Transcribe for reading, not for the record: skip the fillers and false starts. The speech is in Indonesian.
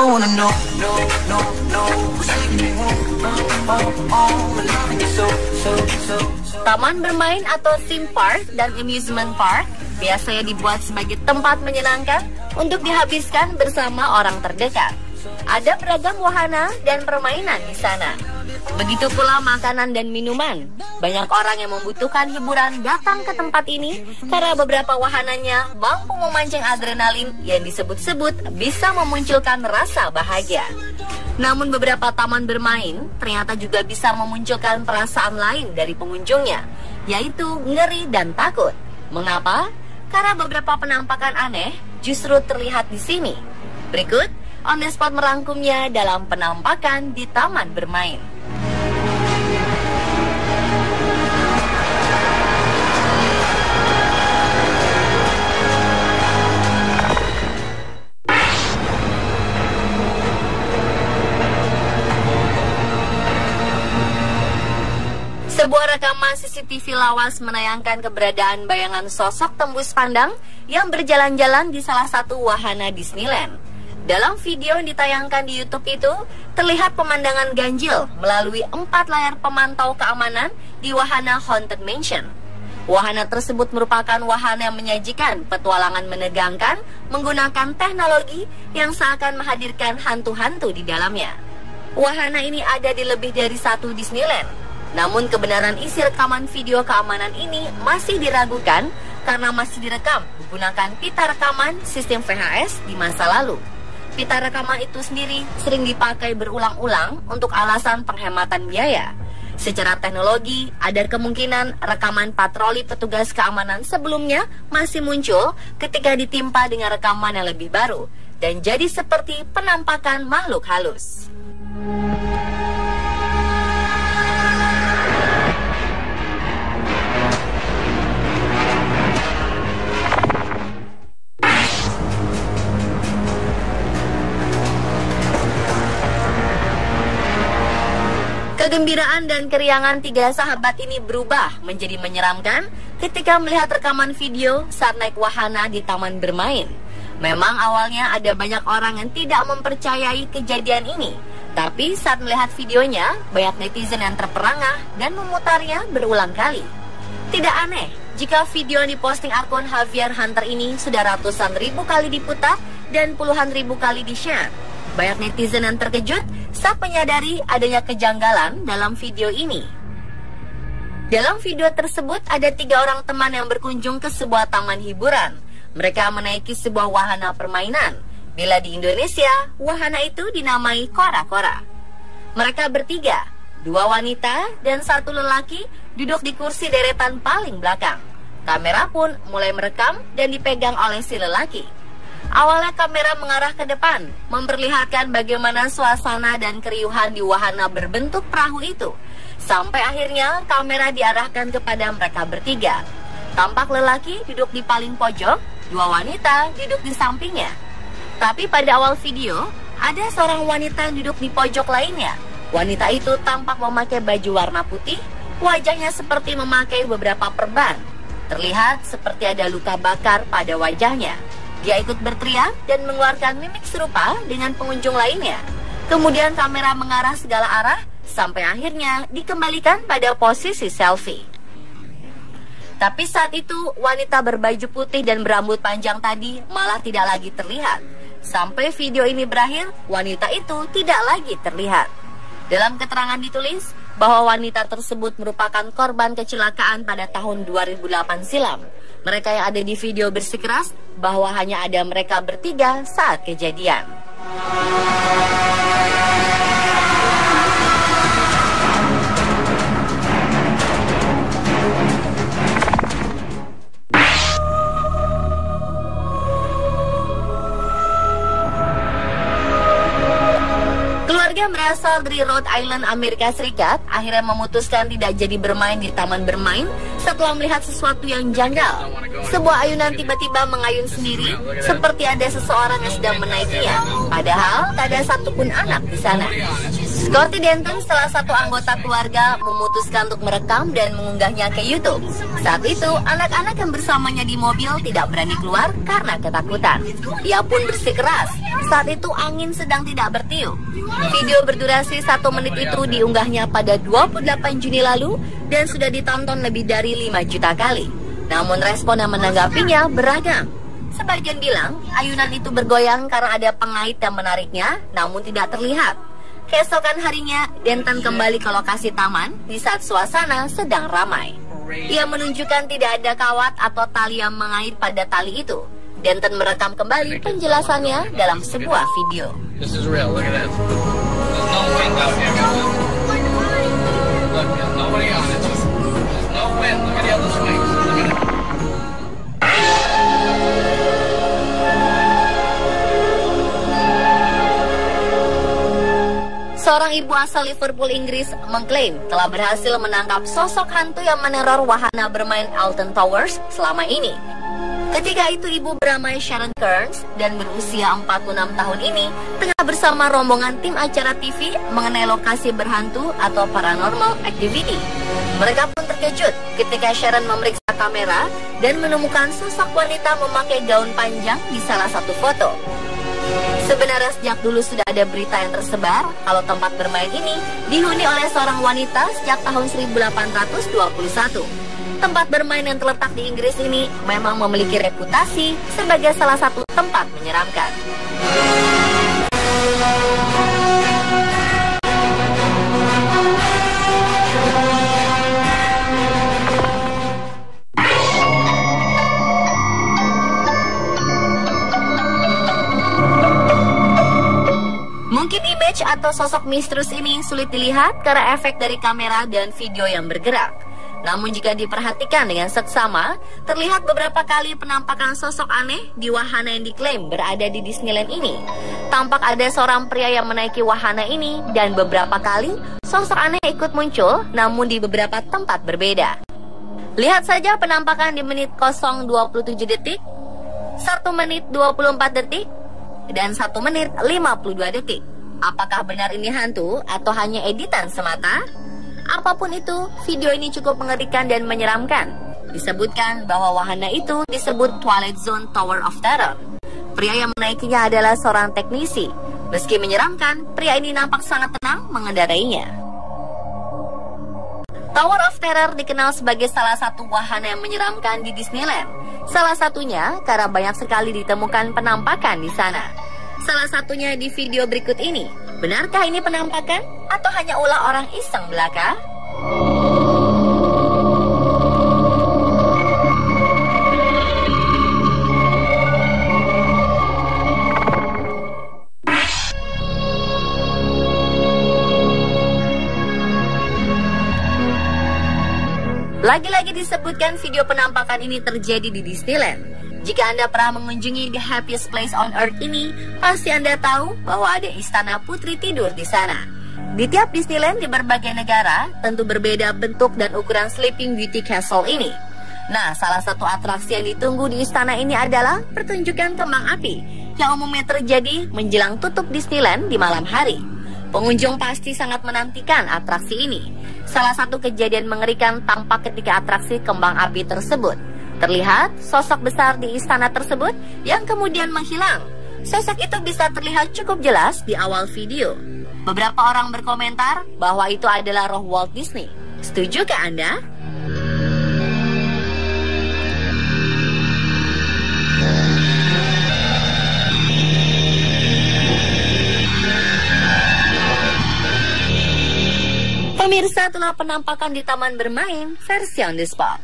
don't wanna know, no, no, no. Who's taking me home? Loving you so. Taman bermain atau theme park dan amusement park biasanya dibuat sebagai tempat menyenangkan untuk dihabiskan bersama orang terdekat. Ada beragam wahana dan permainan di sana. Begitu pula makanan dan minuman. Banyak orang yang membutuhkan hiburan datang ke tempat ini karena beberapa wahananya mampu memancing adrenalin yang disebut-sebut bisa memunculkan rasa bahagia. Namun beberapa taman bermain ternyata juga bisa memunculkan perasaan lain dari pengunjungnya, yaitu ngeri dan takut. Mengapa? Karena beberapa penampakan aneh justru terlihat di sini. Berikut On The Spot merangkumnya dalam penampakan di taman bermain. Sebuah rekaman CCTV lawas menayangkan keberadaan bayangan sosok tembus pandang yang berjalan-jalan di salah satu wahana Disneyland. Dalam video yang ditayangkan di YouTube itu, terlihat pemandangan ganjil melalui 4 layar pemantau keamanan di wahana Haunted Mansion. Wahana tersebut merupakan wahana yang menyajikan petualangan menegangkan menggunakan teknologi yang seakan menghadirkan hantu-hantu di dalamnya. Wahana ini ada di lebih dari satu Disneyland. Namun kebenaran isi rekaman video keamanan ini masih diragukan karena masih direkam menggunakan pita rekaman sistem VHS di masa lalu. Pita rekaman itu sendiri sering dipakai berulang-ulang untuk alasan penghematan biaya. Secara teknologi, ada kemungkinan rekaman patroli petugas keamanan sebelumnya masih muncul ketika ditimpa dengan rekaman yang lebih baru dan jadi seperti penampakan makhluk halus. Kegembiraan dan keriangan 3 sahabat ini berubah menjadi menyeramkan ketika melihat rekaman video saat naik wahana di taman bermain. Memang awalnya ada banyak orang yang tidak mempercayai kejadian ini, tapi saat melihat videonya, banyak netizen yang terperangah dan memutarnya berulang kali. Tidak aneh jika video yang diposting akun Javier Hunter ini sudah ratusan ribu kali diputar dan puluhan ribu kali di-share. Banyak netizen yang terkejut saat menyadari adanya kejanggalan dalam video ini. Dalam video tersebut ada 3 orang teman yang berkunjung ke sebuah taman hiburan. Mereka menaiki sebuah wahana permainan. Bila di Indonesia, wahana itu dinamai kora-kora. Mereka bertiga, 2 wanita dan 1 lelaki duduk di kursi deretan paling belakang. Kamera pun mulai merekam dan dipegang oleh si lelaki. Awalnya kamera mengarah ke depan, memperlihatkan bagaimana suasana dan keriuhan di wahana berbentuk perahu itu. Sampai akhirnya kamera diarahkan kepada mereka bertiga. Tampak lelaki duduk di paling pojok, 2 wanita duduk di sampingnya. Tapi pada awal video, ada seorang wanita yang duduk di pojok lainnya. Wanita itu tampak memakai baju warna putih, wajahnya seperti memakai beberapa perban. Terlihat seperti ada luka bakar pada wajahnya. Dia ikut berteriak dan mengeluarkan mimik serupa dengan pengunjung lainnya. Kemudian kamera mengarah segala arah sampai akhirnya dikembalikan pada posisi selfie. Tapi saat itu wanita berbaju putih dan berambut panjang tadi malah tidak lagi terlihat. Sampai video ini berakhir, wanita itu tidak lagi terlihat. Dalam keterangan ditulis bahwa wanita tersebut merupakan korban kecelakaan pada tahun 2008 silam. Mereka yang ada di video bersikeras bahwa hanya ada mereka bertiga saat kejadian. Keluarga berasal dari Rhode Island, Amerika Serikat, akhirnya memutuskan tidak jadi bermain di taman bermain setelah melihat sesuatu yang janggal. Sebuah ayunan tiba-tiba mengayun sendiri, seperti ada seseorang yang sedang menaikinya. Padahal tak ada satupun anak di sana. Scotty Denton, salah satu anggota keluarga, memutuskan untuk merekam dan mengunggahnya ke YouTube. Saat itu, anak-anak yang bersamanya di mobil tidak berani keluar karena ketakutan. Ia pun bersikeras. Saat itu angin sedang tidak bertiup. Video berdurasi 1 menit itu diunggahnya pada 28 Juni lalu dan sudah ditonton lebih dari 5 juta kali. Namun respon yang menanggapinya beragam. Sebagian bilang ayunan itu bergoyang karena ada pengait yang menariknya, namun tidak terlihat. Keesokan harinya, Denton kembali ke lokasi taman di saat suasana sedang ramai. Ia menunjukkan tidak ada kawat atau tali yang mengait pada tali itu. Denton merekam kembali penjelasannya dalam sebuah video. This is real. Look at this. There's no wind out here. Look, there's nobody on it. There's no wind. Look at the other swings. Look at it. Seorang ibu asal Liverpool, Inggris, mengklaim telah berhasil menangkap sosok hantu yang meneror wahana bermain Alton Towers selama ini. Ketika itu ibu bernama Sharon Kearns dan berusia 46 tahun ini tengah bersama rombongan tim acara TV mengenai lokasi berhantu atau paranormal activity. Mereka pun terkejut ketika Sharon memeriksa kamera dan menemukan sosok wanita memakai gaun panjang di salah satu foto. Sebenarnya sejak dulu sudah ada berita yang tersebar kalau tempat bermain ini dihuni oleh seorang wanita sejak tahun 1821. Tempat bermain yang terletak di Inggris ini memang memiliki reputasi sebagai salah satu tempat menyeramkan. Mungkin image atau sosok misterius ini sulit dilihat karena efek dari kamera dan video yang bergerak. Namun jika diperhatikan dengan seksama, terlihat beberapa kali penampakan sosok aneh di wahana yang diklaim berada di Disneyland ini. Tampak ada seorang pria yang menaiki wahana ini dan beberapa kali sosok aneh ikut muncul namun di beberapa tempat berbeda. Lihat saja penampakan di menit 0:27 detik, 1 menit 24 detik, dan 1 menit 52 detik. Apakah benar ini hantu atau hanya editan semata? Apapun itu, video ini cukup mengerikan dan menyeramkan. Disebutkan bahwa wahana itu disebut Twilight Zone Tower of Terror. Pria yang menaikinya adalah seorang teknisi. Meski menyeramkan, pria ini nampak sangat tenang mengendarainya. Tower of Terror dikenal sebagai salah satu wahana yang menyeramkan di Disneyland. Salah satunya karena banyak sekali ditemukan penampakan di sana. Salah satunya di video berikut ini. Benarkah ini penampakan atau hanya ulah orang iseng belaka? Lagi-lagi disebutkan video penampakan ini terjadi di Disneyland. Jika Anda pernah mengunjungi The Happiest Place on Earth ini, pasti Anda tahu bahwa ada istana putri tidur di sana. Di tiap Disneyland di berbagai negara, tentu berbeda bentuk dan ukuran Sleeping Beauty Castle ini. Nah, salah satu atraksi yang ditunggu di istana ini adalah pertunjukan kembang api, yang umumnya terjadi menjelang tutup Disneyland di malam hari. Pengunjung pasti sangat menantikan atraksi ini. Salah satu kejadian mengerikan tampak ketika atraksi kembang api tersebut. Terlihat sosok besar di istana tersebut yang kemudian menghilang. Sosok itu bisa terlihat cukup jelas di awal video. Beberapa orang berkomentar bahwa itu adalah roh Walt Disney. Setujukah Anda? Pemirsa, telah penampakan di taman bermain versi on the spot.